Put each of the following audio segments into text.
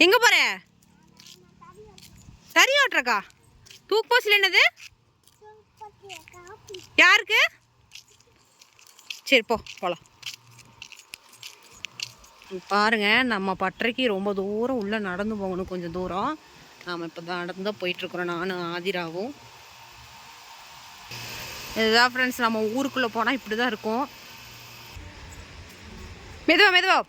எங்கே போகிற? தறி ஓட்டுறக்கா? தூக்கு போசில் என்னது? யாருக்கு? சரி போகலாம். பாருங்க, நம்ம பட்டறைக்கு ரொம்ப தூரம் உள்ளே நடந்து போகணும். கொஞ்சம் தூரம் நாம் இப்போ நடந்து தான் போயிட்டுருக்குறோம், நானும் ஆதிராவும். இதுதான் ஃப்ரெண்ட்ஸ், நம்ம ஊருக்குள்ளே போனால் இப்படி தான் இருக்கும். மெதுவா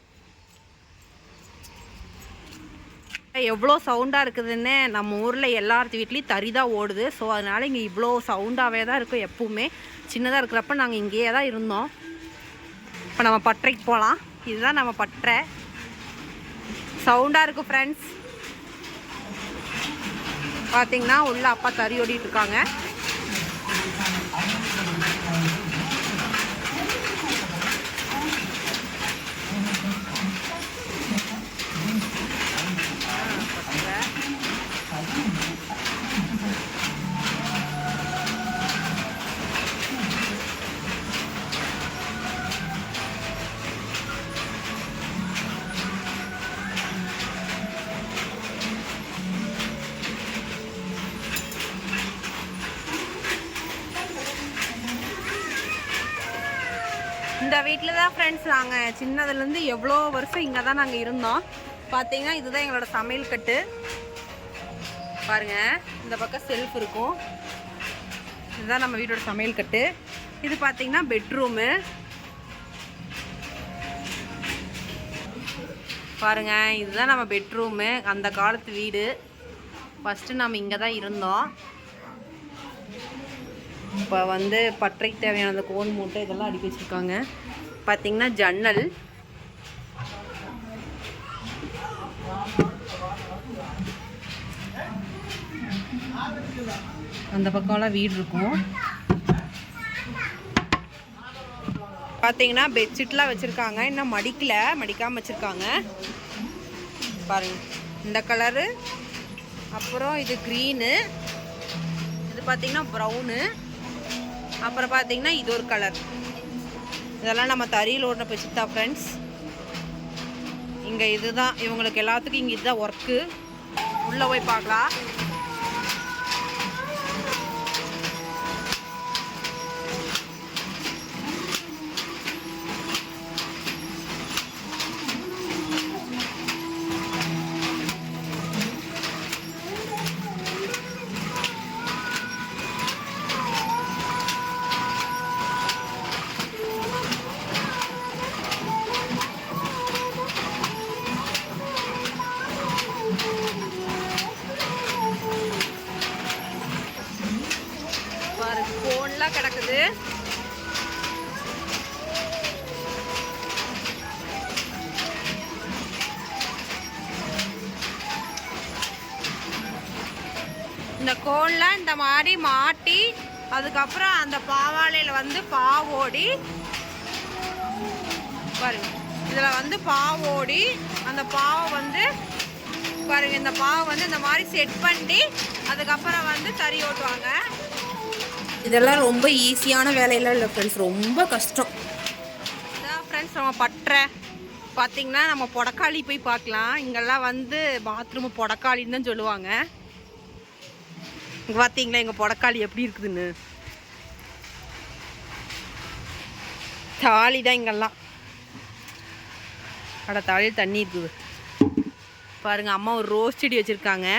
எவ்வளோ சவுண்டாக இருக்குதுன்னு. நம்ம ஊரில் எல்லாத்து வீட்லேயும் தறி தான் ஓடுது. ஸோ அதனால் இங்கே இவ்வளோ சவுண்டாகவே தான் இருக்கும் எப்பவுமே. சின்னதாக இருக்கிறப்ப நாங்கள் இங்கேயே தான் இருந்தோம். இப்போ நம்ம பட்டறைக்கு போகலாம். இதுதான் நம்ம பட்டறை. சவுண்டாக இருக்கும் ஃப்ரெண்ட்ஸ். பார்த்தீங்கன்னா உள்ள அப்பா தறி ஓடிட்டு இருக்காங்க. இந்த வீட்டில் தான் ஃப்ரெண்ட்ஸ் நாங்கள் சின்னதுலேருந்து எவ்வளோ வருஷம் இங்கே தான் நாங்கள் இருந்தோம். பார்த்தீங்கன்னா இதுதான் எங்களோட சமையல் கட்டு. பாருங்கள், இந்த பக்கம் செல்ஃப் இருக்கும். இதுதான் நம்ம வீட்டோட சமையல் கட்டு. இது பார்த்தீங்கன்னா பெட்ரூமு. பாருங்கள், இதுதான் நம்ம பெட்ரூமு. அந்த காலத்து வீடு. ஃபஸ்ட்டு நம்ம இங்கே தான் இருந்தோம். இப்போ வந்து பட்டறைக்கு தேவையான அந்த கோன் மூட்டை இதெல்லாம் அடுக்கி வச்சுருக்காங்க. பார்த்திங்கன்னா ஜன்னல். அந்த பக்கம்லாம் வீடு இருக்கும். பார்த்தீங்கன்னா பெட்ஷீட்லாம் வச்சுருக்காங்க. இன்னும் மடிக்காமல் வச்சுருக்காங்க. பாருங்கள், இந்த கலரு, அப்புறம் இது க்ரீனு, இது பார்த்திங்கன்னா ப்ரௌனு, அப்புறம் பார்த்தீங்கன்னா இது ஒரு கலர். இதெல்லாம் நம்ம தறியில் ஓடின பெட்ஷீட் தான் ஃப்ரெண்ட்ஸ். இங்கே இதுதான் இவங்களுக்கு எல்லாத்துக்கும் இங்கே இதுதான் ஒர்க்கு. உள்ளே போய் பார்க்கலாம். கோன்லாம் கிடக்குது. இந்த கோன்லாம் இந்த மாதிரி மாட்டி அதுக்கப்புறம் அந்த பாவாலையில் வந்து பாவோடி பாருங்க. இதில் வந்து பாவோடி அந்த பாவை வந்து பாருங்க, இந்த பாவை வந்து இந்த மாதிரி செட் பண்ணி அதுக்கப்புறம் வந்து தறி ஓட்டுவாங்க. இதெல்லாம் ரொம்ப ஈஸியான வேலையெல்லாம் இல்லை ஃப்ரெண்ட்ஸ், ரொம்ப கஷ்டம். இதான் ஃப்ரெண்ட்ஸ் நம்ம பட்டறை. பார்த்திங்கன்னா நம்ம பொடக்காளி போய் பார்க்கலாம். இங்கெல்லாம் வந்து பாத்ரூமு பொடக்காளின்னு தான் சொல்லுவாங்க. இங்கே பார்த்தீங்களா எங்கள் பொடக்காளி எப்படி இருக்குதுன்னு. தாலி தான் இங்கெல்லாம். தாலியில் தண்ணி இருக்குது பாருங்கள். அம்மா ஒரு ரோஸ் செடி வச்சுருக்காங்க.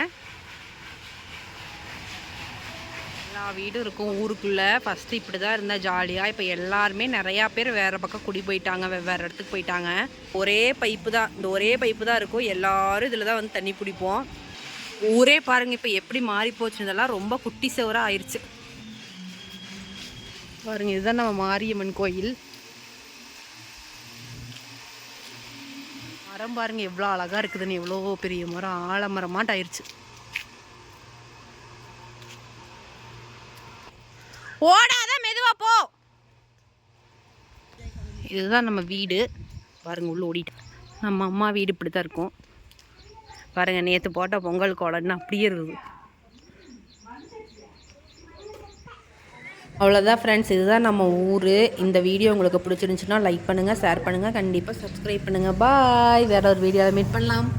எல்லா வீடும் இருக்கும் ஊருக்குள்ளே. ஃபஸ்ட்டு இப்படி தான் இருந்தால் ஜாலியாக. இப்போ எல்லாருமே நிறையா பேர் வேறு பக்கம் குடி போயிட்டாங்க, வெவ்வேறு இடத்துக்கு போயிட்டாங்க. ஒரே பைப்பு தான், இந்த ஒரே பைப்பு தான் இருக்கும். எல்லோரும் இதில் தான் வந்து தண்ணி பிடிப்போம். ஊரே பாருங்கள் இப்போ எப்படி மாறி போச்சு. இதெல்லாம் ரொம்ப குட்டி சவராக ஆயிடுச்சு பாருங்கள். இதுதான் நம்ம மாரியம்மன் கோயில். மரம் பாருங்கள் எவ்வளோ அழகாக இருக்குதுன்னு. எவ்வளோ பெரிய மரம், ஆலமரமாட்டு ஆயிடுச்சு. ஓடாத, மெதுவா போ. இதுதான் நம்ம வீடு பாருங்கள். உள்ள ஓடிட்டு நம்ம அம்மா வீடு இப்படி தான் இருக்கும் பாருங்கள். நேற்று போட்ட பொங்கல் கோலன்னு அப்படியே இருக்குது. அவ்வளோதான் ஃப்ரெண்ட்ஸ், இதுதான் நம்ம ஊர். இந்த வீடியோ உங்களுக்கு பிடிச்சிருந்துச்சுன்னா லைக் பண்ணுங்கள், ஷேர் பண்ணுங்கள், கண்டிப்பாக சப்ஸ்கிரைப் பண்ணுங்கள். பாய். வேறு ஒரு வீடியோவில் மீட் பண்ணலாம்.